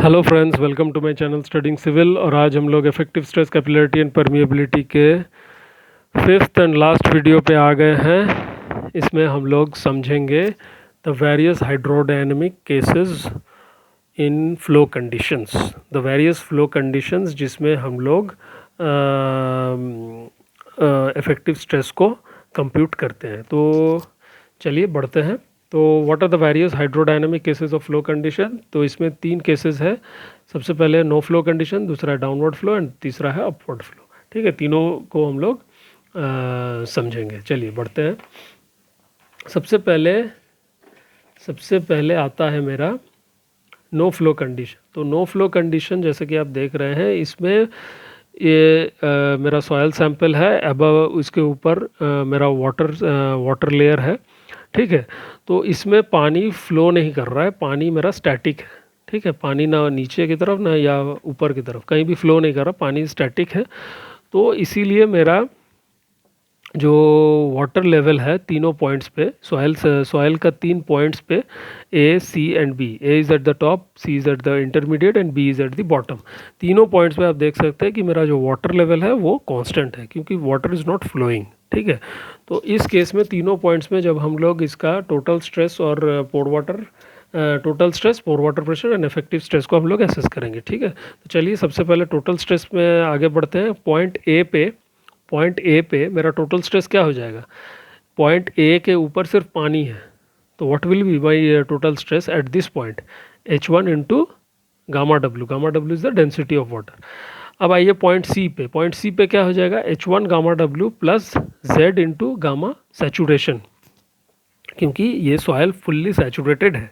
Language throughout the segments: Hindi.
Hello friends, welcome to my channel studying civil. और आज हम लोग effective stress capillarity and permeability के फिफ्थ एंड लास्ट वीडियो पे आ गए हैं। इसमें हम लोग समझेंगे the various hydrodynamic cases in flow conditions, the various flow conditions जिसमें हम लोग इफेक्टिव स्ट्रेस को कंप्यूट करते हैं। तो चलिए बढ़ते हैं। तो what are the various hydrodynamic cases of flow condition? तो इसमें तीन केसेस है। सबसे पहले नो फ्लो कंडीशन, दूसरा है डाउनवर्ड फ्लो एंड तीसरा है अपवर्ड फ्लो। ठीक है, तीनों को हम लोग समझेंगे। चलिए बढ़ते हैं। सबसे पहले आता है मेरा नो फ्लो कंडीशन। तो नो फ्लो कंडीशन जैसे कि आप देख रहे हैं, इसमें ये मेरा सॉयल सैंपल है, अबव इसके ऊपर मेरा वाटर लेयर है। ठीक है, तो इसमें पानी फ्लो नहीं कर रहा है, पानी मेरा स्टैटिक है। ठीक है, पानी ना नीचे की तरफ ना या ऊपर की तरफ कहीं भी फ्लो नहीं कर रहा, पानी स्टैटिक है। तो इसीलिए मेरा जो वाटर लेवल है तीनों पॉइंट्स पे, सॉयल का 3 पॉइंट्स पे, A C and B, A is at the top, C is at the intermediate and B is at the bottom. तीनों पॉइंट्स पे आप देख सकते हैं कि मेरा जो वाटर लेवल है वो कांस्टेंट है, क्योंकि वाटर इज़ नॉट फ्लोइंग। ठीक है, तो इस केस में तीनों पॉइंट्स में जब हम लोग इसका टोटल स्ट्रेस और total stress, pore water pressure and effective stress को हम लोग एसेस करेंगे। ठीक है, तो चलिए सबसे पहले टोटल स्ट्रेस में आगे बढ़ते हैं। पॉइंट ए पे मेरा टोटल स्ट्रेस क्या हो जाएगा? पॉइंट ए के ऊपर सिर्फ पानी है, तो what will be my total stress at this point? H1 into gamma W. Gamma W is the density of water. अब आइए पॉइंट सी पे। पॉइंट सी पे क्या हो जाएगा? H1 gamma W plus Z into gamma saturation, क्योंकि ये सॉयल फुल्ली सैचुरेटेड है,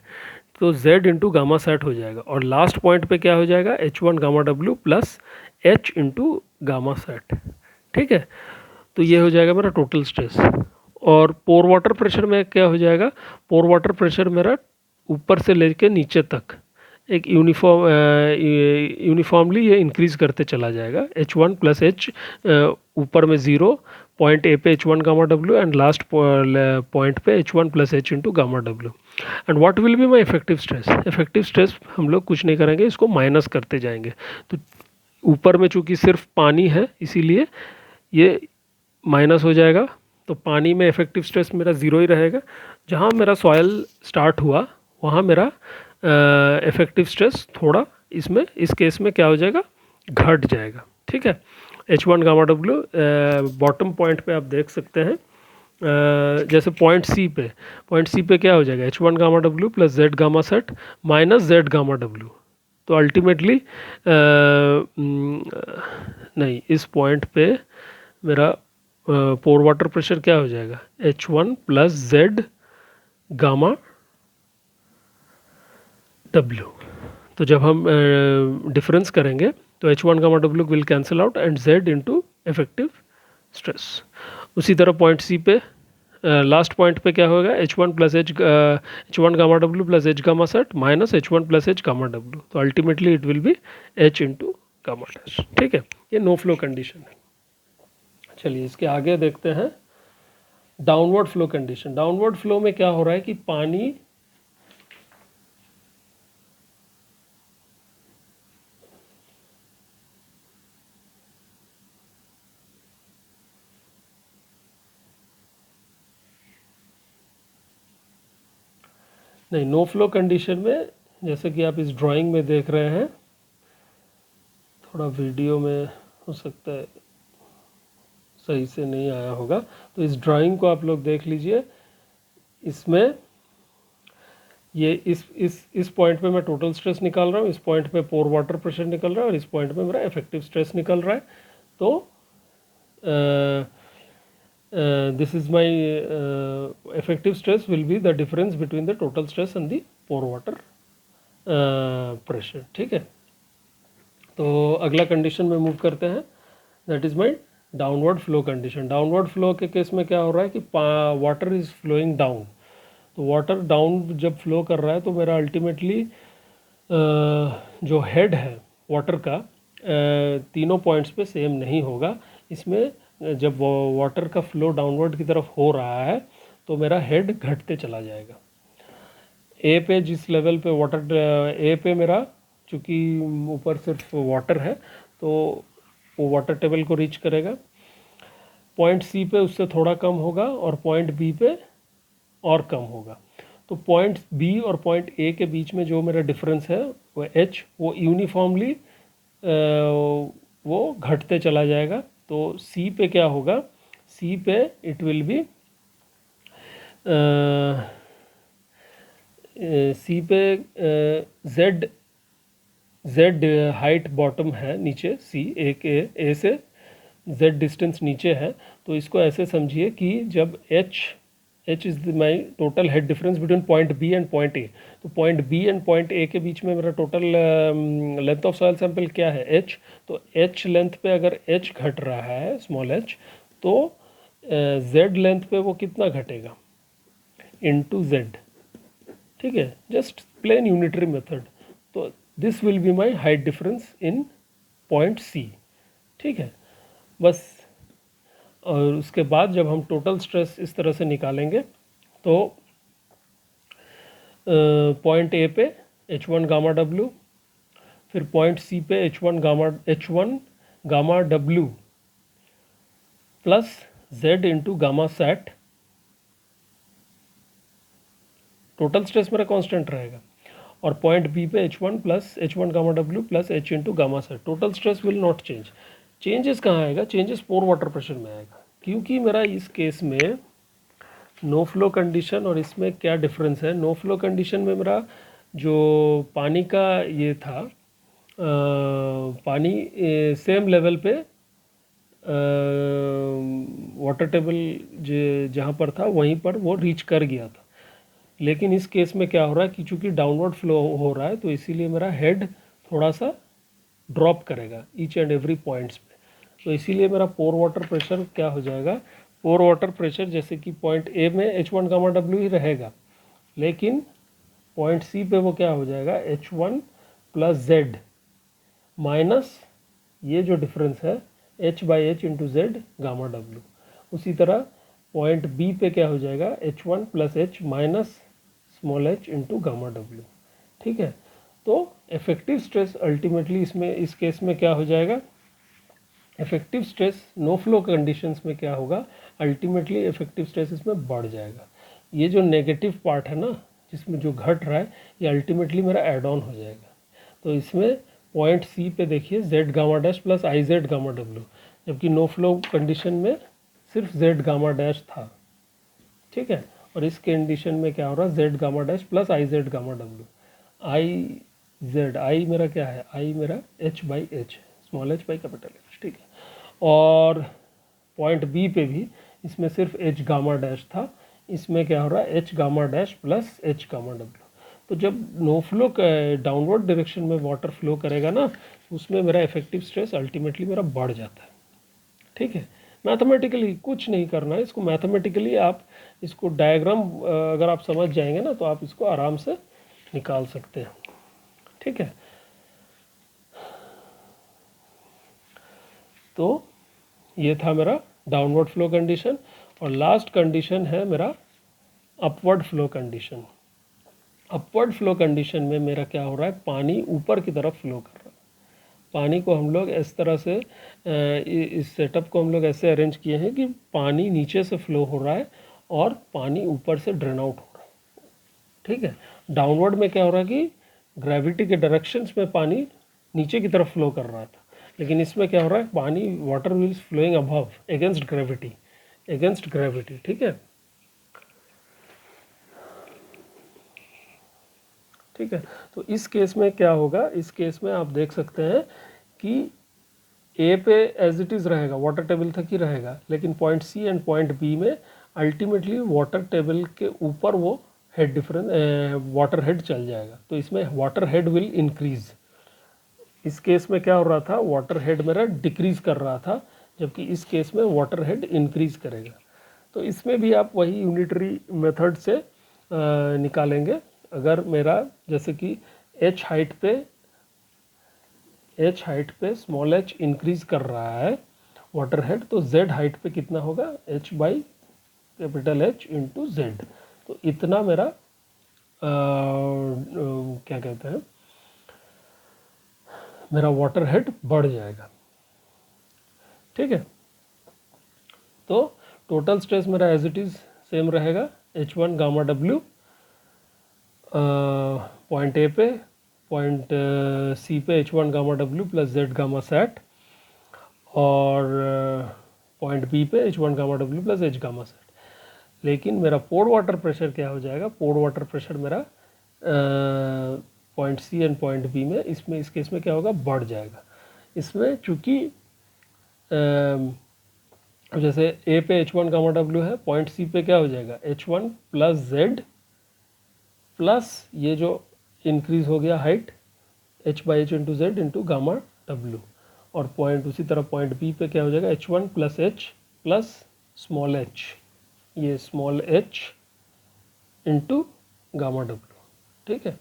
तो Z इंटू गामा सेट हो जाएगा। और लास्ट पॉइंट पे क्या हो जाएगा? H1 gamma W plus H into gamma sat. ठीक है, तो ये हो जाएगा मेरा टोटल स्ट्रेस। और पोर वाटर प्रेशर में क्या हो जाएगा? पोर वाटर प्रेशर मेरा ऊपर से लेके नीचे तक एक यूनिफॉर्मली ये इंक्रीज करते चला जाएगा। H1 प्लस H, ऊपर में 0, पॉइंट ए पे H1 gamma W and last point पे H1 plus H into gamma W. And what will be my effective stress? Effective stress हम लोग कुछ नहीं करेंगे, इसको माइनस करते जाएंगे। तो ऊपर में चूंकि सिर्फ पानी है, इसीलिए ये माइनस हो जाएगा। तो पानी में इफेक्टिव स्ट्रेस मेरा ज़ीरो ही रहेगा। जहाँ मेरा सॉयल स्टार्ट हुआ वहाँ मेरा इफेक्टिव स्ट्रेस थोड़ा इसमें, इस केस में क्या हो जाएगा? घट जाएगा। ठीक है, H1 gamma W bottom point पे आप देख सकते हैं। जैसे पॉइंट सी पे क्या हो जाएगा? H1 gamma W plus Z gamma sat minus Z gamma W. तो अल्टीमेटली नहीं, इस पॉइंट पे मेरा पोर वाटर प्रेशर क्या हो जाएगा? H1 plus Z gamma W. तो जब हम डिफरेंस करेंगे तो H1 gamma W will cancel out and Z into effective stress. उसी तरह पॉइंट सी पे, लास्ट पॉइंट पे क्या होगा? H1 plus H1 gamma W plus H gamma sat minus H1 plus H gamma W. तो ultimately it will be H into gamma dash. ठीक है, ये नो फ्लो कंडीशन है। चलिए इसके आगे देखते हैं downward flow condition. Downward flow में क्या हो रहा है कि पानी नहीं, नो फ्लो कंडीशन में जैसे कि आप इस ड्राइंग में देख रहे हैं, थोड़ा वीडियो में हो सकता है सही से नहीं आया होगा, तो इस ड्राइंग को आप लोग देख लीजिए। इसमें ये इस पॉइंट पे मैं टोटल स्ट्रेस निकाल रहा हूँ, इस पॉइंट पे पोर वाटर प्रेशर निकल रहा है और इस पॉइंट पे मेरा इफेक्टिव स्ट्रेस निकल रहा है। तो this is my effective stress will be the difference between the total stress and the pore water pressure। ठीक है, तो अगला कंडीशन में मूव करते हैं, that is my downward flow condition. Downward flow के केस में क्या हो रहा है कि वाटर इज फ्लोइंग डाउन। तो वाटर डाउन जब फ्लो कर रहा है तो मेरा अल्टीमेटली जो हेड है वाटर का तीनों पॉइंट्स पे सेम नहीं होगा। इसमें जब वाटर का फ्लो डाउनवर्ड की तरफ हो रहा है तो मेरा हेड घटते चला जाएगा। ए पे जिस लेवल पे वाटर, ए पे मेरा चूँकि ऊपर सिर्फ वाटर है तो वो वाटर टेबल को रीच करेगा। पॉइंट सी पे उससे थोड़ा कम होगा और पॉइंट बी पे और कम होगा। तो पॉइंट बी और पॉइंट ए के बीच में जो मेरा डिफरेंस है वो एच, वो यूनिफॉर्मली वो घटते चला जाएगा। तो सी पे क्या होगा, सी पे इट विल बी सी पे जेड जेड हाइट बॉटम है नीचे, सी ए से जेड डिस्टेंस नीचे है। तो इसको ऐसे समझिए कि जब H is my total head difference between point B and point A. तो point B and point A के बीच में मेरा total length of soil sample क्या है, एच। तो एच लेंथ पे अगर एच घट रहा है, स्मॉल एच, तो जेड लेंथ पे वो कितना घटेगा, इनटू जेड। ठीक है, जस्ट प्लेन यूनिटरी मेथड। तो this will be my height difference in point C. ठीक है, बस। और उसके बाद जब हम टोटल स्ट्रेस इस तरह से निकालेंगे तो पॉइंट ए पे H1 गामा W, फिर पॉइंट सी पे H1 gamma W plus Z into gamma sat. Total stress मेरा कांस्टेंट रहेगा। और पॉइंट बी पे H1 gamma W plus H into gamma sat. Total stress will not change. Changes कहाँ आएगा, चेंजेस पोर वाटर प्रेशर में आएगा, क्योंकि मेरा इस केस में नो फ्लो कंडीशन और इसमें क्या डिफरेंस है। नो फ्लो कंडीशन में मेरा जो पानी का ये था, पानी सेम लेवल पे वाटर टेबल जहाँ पर था वहीं पर वो रीच कर गया था। लेकिन इस केस में क्या हो रहा है कि चूँकि डाउनवर्ड फ्लो हो रहा है तो इसीलिए मेरा हेड थोड़ा सा ड्रॉप करेगा ईच एंड एवरी पॉइंट्स पे। तो इसीलिए मेरा पोर वाटर प्रेशर क्या हो जाएगा, पोर वाटर प्रेशर जैसे कि पॉइंट ए में H1 गामा W ही रहेगा, लेकिन पॉइंट सी पे वो क्या हो जाएगा, H1 प्लस जेड माइनस ये जो डिफरेंस है H by H into Z gamma W। उसी तरह पॉइंट बी पे क्या हो जाएगा, H1 plus H minus small H into gamma W। ठीक है, तो इफेक्टिव स्ट्रेस अल्टीमेटली इसमें इस केस में क्या हो जाएगा, effective stress no flow conditions में क्या होगा, अल्टीमेटली इफेक्टिव स्ट्रेस इसमें बढ़ जाएगा। ये जो नेगेटिव पार्ट है ना, जिसमें जो घट रहा है, ये अल्टीमेटली मेरा एड ऑन हो जाएगा। तो इसमें पॉइंट सी पे देखिए Z gamma dash plus I Z gamma W, जबकि नो फ्लो कंडीशन में सिर्फ जेड गामा डैश था। ठीक है, और इस कंडीशन में क्या हो रहा है, Z gamma dash plus I Z gamma W. I Z, I मेरा क्या है, आई मेरा H by H, small H by capital H. ठीक है, और पॉइंट बी पे भी इसमें सिर्फ एच गामा डैश था, इसमें क्या हो रहा है, H gamma dash plus H gamma W. तो जब नो फ्लो डाउनवर्ड डायरेक्शन में वाटर फ्लो करेगा ना, उसमें मेरा इफेक्टिव स्ट्रेस अल्टीमेटली मेरा बढ़ जाता है। ठीक है, मैथमेटिकली कुछ नहीं करना है इसको, मैथमेटिकली आप इसको डायग्राम अगर आप समझ जाएंगे ना तो आप इसको आराम से निकाल सकते हैं। ठीक है, तो ये था मेरा डाउनवर्ड फ्लो कंडीशन। और लास्ट कंडीशन है मेरा upward flow condition. Upward flow condition में मेरा क्या हो रहा है, पानी ऊपर की तरफ फ्लो कर रहा है। पानी को हम लोग इस तरह से इस सेटअप को हम लोग ऐसे अरेंज किए हैं कि पानी नीचे से फ्लो हो रहा है और पानी ऊपर से ड्रेन आउट हो रहा है। ठीक है, डाउनवर्ड में क्या हो रहा है कि ग्रेविटी के डायरेक्शंस में पानी नीचे की तरफ फ्लो कर रहा था, लेकिन इसमें क्या हो रहा है, पानी water will flowing above against gravity, against gravity. ठीक है, ठीक है, तो इस केस में क्या होगा, इस केस में आप देख सकते हैं कि ए पे एज इट इज़ रहेगा, वाटर टेबल तक ही रहेगा, लेकिन point C and point B में अल्टीमेटली वाटर टेबल के ऊपर वो हेड डिफरेंस वाटर हेड चल जाएगा। तो इसमें वाटर हेड विल इंक्रीज। इस केस में क्या हो रहा था, वाटर हेड मेरा डिक्रीज कर रहा था, जबकि इस केस में वाटर हेड इंक्रीज करेगा। तो इसमें भी आप वही यूनिटरी मेथड से निकालेंगे। अगर मेरा जैसे कि एच हाइट पे स्मॉल एच इंक्रीज कर रहा है वाटर हेड, तो जेड हाइट पे कितना होगा, H by capital H into Z. तो इतना मेरा क्या कहते हैं, मेरा वाटर हेड बढ़ जाएगा। ठीक है, तो टोटल स्ट्रेस मेरा एज इट इज़ सेम रहेगा, H1 gamma W point A पे, पॉइंट सी पे H1 gamma W plus Z gamma sat, और पॉइंट बी पे H1 gamma W plus H gamma sat. लेकिन मेरा पोर वाटर प्रेशर क्या हो जाएगा, पोर वाटर प्रेशर मेरा point C and point B में, इसमें इस केस में क्या होगा, बढ़ जाएगा। इसमें चूँकि जैसे ए पे H1 गामा W है, पॉइंट सी पे क्या हो जाएगा, H1 प्लस Z प्लस ये जो इंक्रीज हो गया height H/H into Z into gamma W, और पॉइंट उसी तरह पॉइंट बी पे क्या हो जाएगा, H1 plus H plus small h, ये small h into gamma W। ठीक है,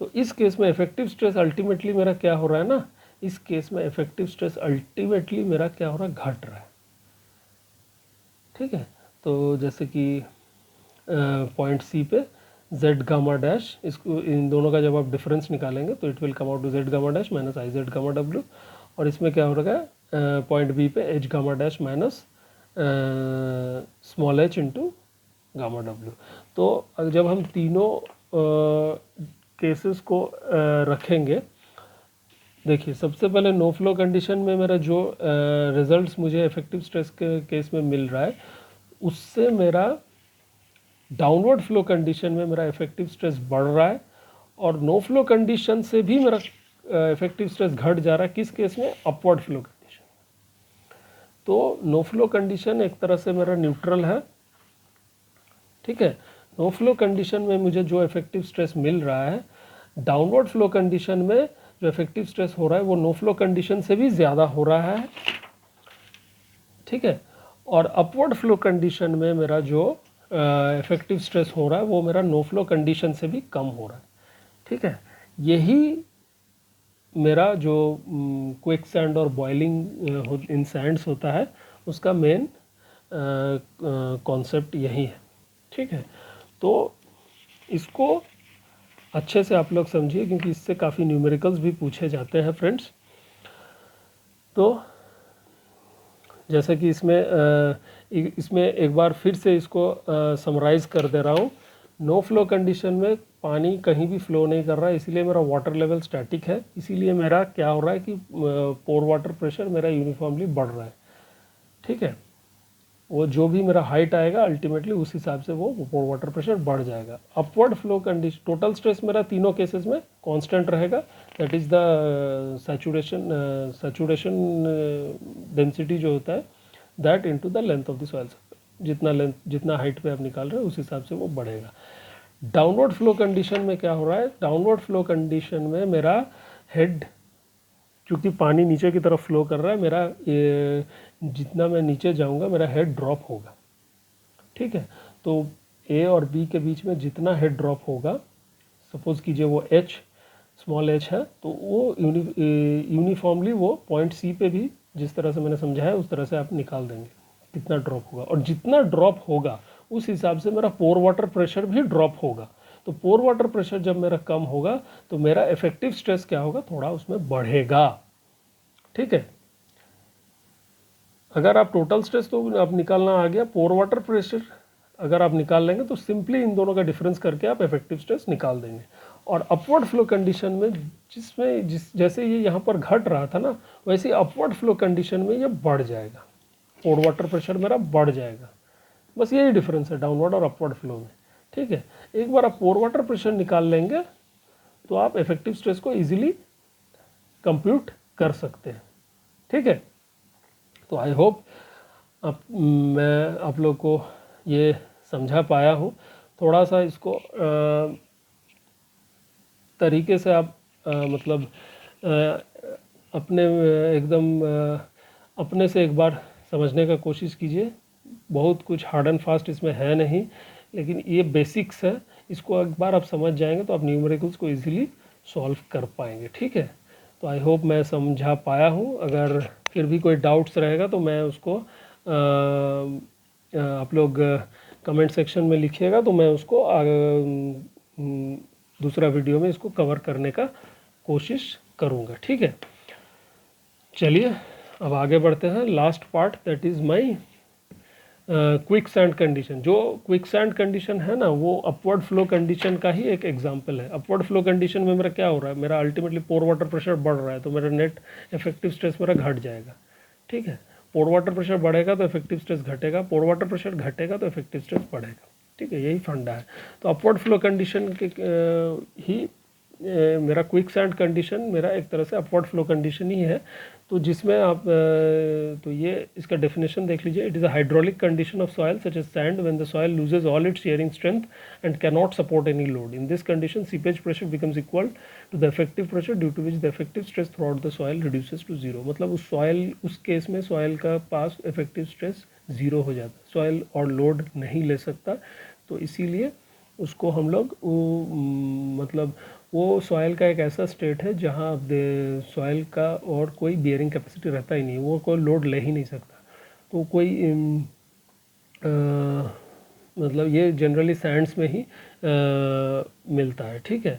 तो इस केस में इफेक्टिव स्ट्रेस अल्टीमेटली मेरा क्या हो रहा है ना, इस केस में इफेक्टिव स्ट्रेस अल्टीमेटली मेरा क्या हो रहा है, घट रहा है। ठीक है, तो जैसे कि पॉइंट सी पे z गामा डैश, इसको इन दोनों का जब आप डिफरेंस निकालेंगे तो it will come out to z gamma dash minus iz gamma w, और इसमें क्या हो रहा है, पॉइंट बी पे h gamma dash minus small h into gamma w। तो जब हम तीनों केसेस को रखेंगे, देखिए सबसे पहले नो फ्लो कंडीशन में मेरा जो रिजल्ट्स मुझे इफेक्टिव स्ट्रेस के केस में मिल रहा है, उससे मेरा डाउनवर्ड फ्लो कंडीशन में मेरा इफेक्टिव स्ट्रेस बढ़ रहा है, और नो फ्लो कंडीशन से भी मेरा इफेक्टिव स्ट्रेस घट जा रहा है। किस केस में, अपवर्ड फ्लो कंडीशन। तो नो फ्लो कंडीशन एक तरह से मेरा न्यूट्रल है। ठीक है, नो फ्लो कंडीशन में मुझे जो इफेक्टिव स्ट्रेस मिल रहा है, डाउनवर्ड फ्लो कंडीशन में जो इफेक्टिव स्ट्रेस हो रहा है वो नो फ्लो कंडीशन से भी ज़्यादा हो रहा है। ठीक है, और अपवर्ड फ्लो कंडीशन में मेरा जो इफेक्टिव स्ट्रेस हो रहा है वो मेरा नो फ्लो कंडीशन से भी कम हो रहा है। ठीक है, यही मेरा जो क्विक सैंड और बॉइलिंग इन सैंड्स होता है उसका मेन कॉन्सेप्ट यही है। ठीक है, तो इसको अच्छे से आप लोग समझिए, क्योंकि इससे काफ़ी न्यूमेरिकल्स भी पूछे जाते हैं फ्रेंड्स। तो जैसे कि इसमें एक बार फिर से इसको समराइज़ कर दे रहा हूँ। नो फ्लो कंडीशन में पानी कहीं भी फ्लो नहीं कर रहा है, इसीलिए मेरा वाटर लेवल स्टैटिक है, इसीलिए मेरा क्या हो रहा है कि पोर वाटर प्रेशर मेरा यूनिफॉर्मली बढ़ रहा है। ठीक है, वो जो भी मेरा हाइट आएगा अल्टीमेटली उस हिसाब से वो पोर वाटर प्रेशर बढ़ जाएगा। Upward flow condition, total stress मेरा तीनों केसेस में कांस्टेंट रहेगा, that is the saturation density जो होता है, that into the length of the soil surface. जितना हाइट पे आप निकाल रहे हो उस हिसाब से वो बढ़ेगा। डाउनवर्ड फ्लो कंडीशन में क्या हो रहा है, डाउनवर्ड फ्लो कंडीशन में मेरा हेड, क्योंकि पानी नीचे की तरफ फ्लो कर रहा है, मेरा जितना मैं नीचे जाऊंगा मेरा हेड ड्रॉप होगा। ठीक है, तो ए और बी के बीच में जितना हेड ड्रॉप होगा, सपोज कीजिए वो h स्मॉल h है, तो वो यूनिफॉर्मली वो पॉइंट सी पे भी जिस तरह से मैंने समझाया उस तरह से आप निकाल देंगे कितना ड्रॉप होगा, और जितना ड्रॉप होगा उस हिसाब से मेरा पोर वाटर प्रेशर भी ड्रॉप होगा। तो पोर वाटर प्रेशर जब मेरा कम होगा तो मेरा इफेक्टिव स्ट्रेस क्या होगा, थोड़ा उसमें बढ़ेगा। ठीक है, अगर आप टोटल स्ट्रेस तो आप निकालना आ गया, पोर वाटर प्रेशर अगर आप निकाल लेंगे तो सिंपली इन दोनों का डिफरेंस करके आप इफेक्टिव स्ट्रेस निकाल देंगे। और अपवर्ड फ्लो कंडीशन में जैसे ये यहाँ पर घट रहा था ना, वैसे अपवर्ड फ्लो कंडीशन में ये बढ़ जाएगा, पोर वाटर प्रेशर मेरा बढ़ जाएगा। बस यही डिफरेंस है डाउनवर्ड और अपवर्ड फ्लो में। ठीक है, एक बार आप पोर वाटर प्रेशर निकाल लेंगे तो आप इफेक्टिव स्ट्रेस को इजीली कंप्यूट कर सकते हैं। ठीक है, तो आई होप मैं आप लोग को ये समझा पाया हूँ। थोड़ा सा इसको तरीके से आप मतलब अपने एकदम अपने से एक बार समझने का कोशिश कीजिए। बहुत कुछ हार्ड एंड फास्ट इसमें है नहीं, लेकिन ये बेसिक्स है, इसको एक बार आप समझ जाएंगे तो आप न्यूमेरिकल्स को इजीली सॉल्व कर पाएंगे। ठीक है, तो आई होप मैं समझा पाया हूँ। अगर फिर भी कोई डाउट्स रहेगा तो मैं उसको आप लोग कमेंट सेक्शन में लिखिएगा, तो मैं उसको दूसरा वीडियो में इसको कवर करने का कोशिश करूँगा। ठीक है, चलिए अब आगे बढ़ते हैं। Last part that is my quick sand condition. जो क्विक सैंड कंडीशन है ना, वो अपवर्ड फ्लो कंडीशन का ही एक एग्जांपल है। अपवर्ड फ्लो कंडीशन में मेरा क्या हो रहा है, मेरा अल्टीमेटली पोर वाटर प्रेशर बढ़ रहा है, तो मेरा नेट इफेक्टिव स्ट्रेस मेरा घट जाएगा। ठीक है, पोर वाटर प्रेशर बढ़ेगा तो इफेक्टिव स्ट्रेस घटेगा, पोर वाटर प्रेशर घटेगा तो इफेक्टिव स्ट्रेस बढ़ेगा। ठीक है, यही फंडा है। तो अपवर्ड फ्लो कंडीशन के ही मेरा क्विक सैंड कंडीशन मेरा एक तरह से अपवर्ड फ्लो कंडीशन ही है। तो जिसमें आप तो ये इसका डेफिनेशन देख लीजिए। It is a hydraulic condition of soil such as sand when the soil loses all its shearing strength and can not support any load. In this condition seepage pressure becomes equal to the effective pressure due to which the effective stress throughout the soil reduces to zero. मतलब उस केस में सॉइल का पास इफेक्टिव स्ट्रेस जीरो हो जाता है, सॉइल और लोड नहीं ले सकता। तो इसीलिए उसको हम लोग मतलब वो सॉइल का एक ऐसा स्टेट है जहाँ सॉइल का और कोई बियरिंग कैपेसिटी रहता ही नहीं, वो कोई लोड ले ही नहीं सकता। तो कोई मतलब ये जनरली सैंड्स में ही मिलता है। ठीक है,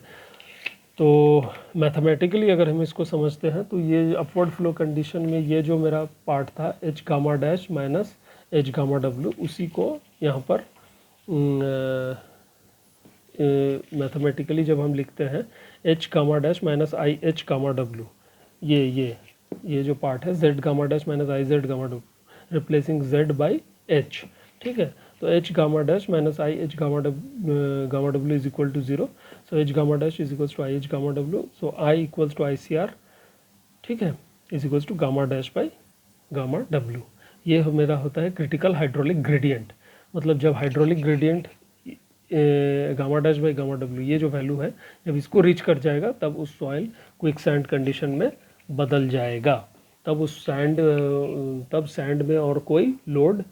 तो मैथमेटिकली अगर हम इसको समझते हैं तो ये अपवर्ड फ्लो कंडीशन में ये जो मेरा पार्ट था H gamma dash minus H gamma W, उसी को यहाँ पर मैथमेटिकली जब हम लिखते हैं H gamma dash minus I H gamma W, ये जो पार्ट है Z gamma dash minus I Z gamma W, replacing Z by H. ठीक है, तो H gamma dash minus I H gamma W is equal to zero. So H gamma dash is equals to I H gamma W, so I equals to I C R. ठीक है, is equals to gamma dash by gamma W. ये मेरा होता है क्रिटिकल हाइड्रोलिक ग्रेडियंट। मतलब जब hydraulic gradient gamma dash by gamma W ये जो वैल्यू है, जब इसको रीच कर जाएगा तब उस सॉइल क्विक सैंड कंडीशन में बदल जाएगा। तब सैंड में और कोई लोड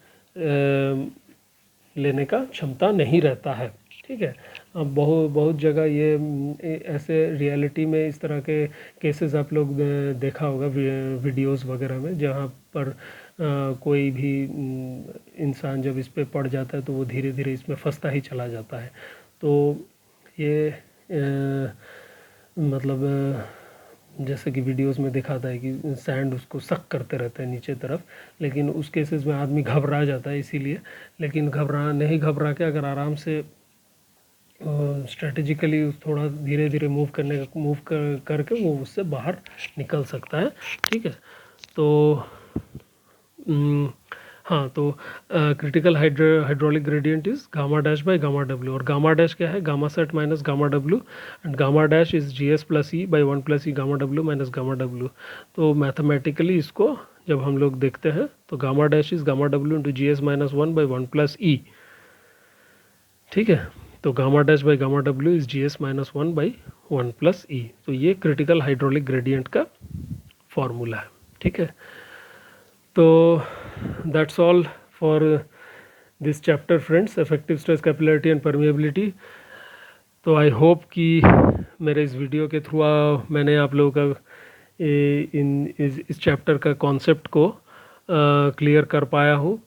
लेने का क्षमता नहीं रहता है। ठीक है, अब बहुत जगह ये ऐसे रियलिटी में इस तरह के केसेस आप लोग देखा होगा वीडियोस वगैरह में, जहाँ पर कोई भी इंसान जब इस पे पड़ जाता है तो वो धीरे धीरे इसमें फंसता ही चला जाता है। तो ये मतलब जैसे कि वीडियोस में दिखाता है कि सैंड उसको सक करते रहते हैं नीचे तरफ, लेकिन उस केसेस में आदमी घबरा जाता है इसीलिए। लेकिन घबरा के अगर आराम से स्ट्रेटेजिकली थोड़ा धीरे धीरे मूव करके वो उससे बाहर निकल सकता है। ठीक है, तो हाँ, तो critical hydraulic gradient is gamma dash by gamma W, और गामा डैश क्या है, gamma sat minus gamma W, and gamma dash is G S plus E by 1 plus E gamma W minus gamma W. तो मैथमेटिकली इसको जब हम लोग देखते हैं तो gamma dash is gamma W into G S minus 1 by 1 plus E. ठीक है, तो gamma dash by gamma W is G S minus 1 by 1 plus E. तो ये क्रिटिकल हाइड्रोलिक ग्रेडियंट का फॉर्मूला है। ठीक है, तो that's all for this chapter friends, effective stress capillarity and permeability। तो आई होप कि मेरे इस वीडियो के थ्रू मैंने आप लोगों का इस चैप्टर का कॉन्सेप्ट को क्लियर कर पाया हूँ।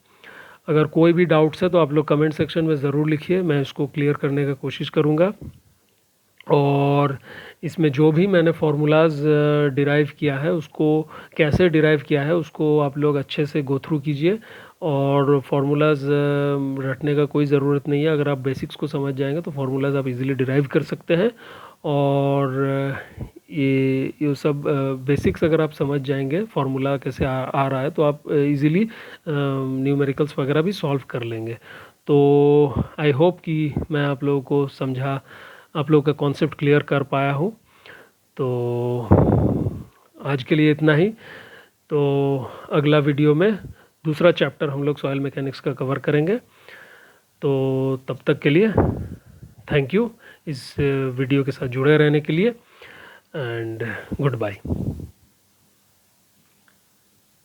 अगर कोई भी डाउट्स है तो आप लोग कमेंट सेक्शन में ज़रूर लिखिए, मैं इसको क्लियर करने का कोशिश करूँगा। और इसमें जो भी मैंने फार्मूलाज डिराइव किया है, उसको कैसे डिराइव किया है उसको आप लोग अच्छे से गो थ्रू कीजिए। और फार्मूलाज रटने का कोई ज़रूरत नहीं है, अगर आप बेसिक्स को समझ जाएंगे तो फार्मूलाज आप इजीली डिराइव कर सकते हैं। और ये सब बेसिक्स अगर आप समझ जाएंगे फार्मूला कैसे आ रहा है, तो आप इजीली न्यूमेरिकल्स वगैरह भी सॉल्व कर लेंगे। तो आई होप कि मैं आप लोगों को आप लोगों का कॉन्सेप्ट क्लियर कर पाया हूँ। तो आज के लिए इतना ही। तो अगला वीडियो में दूसरा चैप्टर हम लोग सॉइल मैकेनिक्स का कवर करेंगे। तो तब तक के लिए थैंक यू इस वीडियो के साथ जुड़े रहने के लिए, एंड गुड बाय।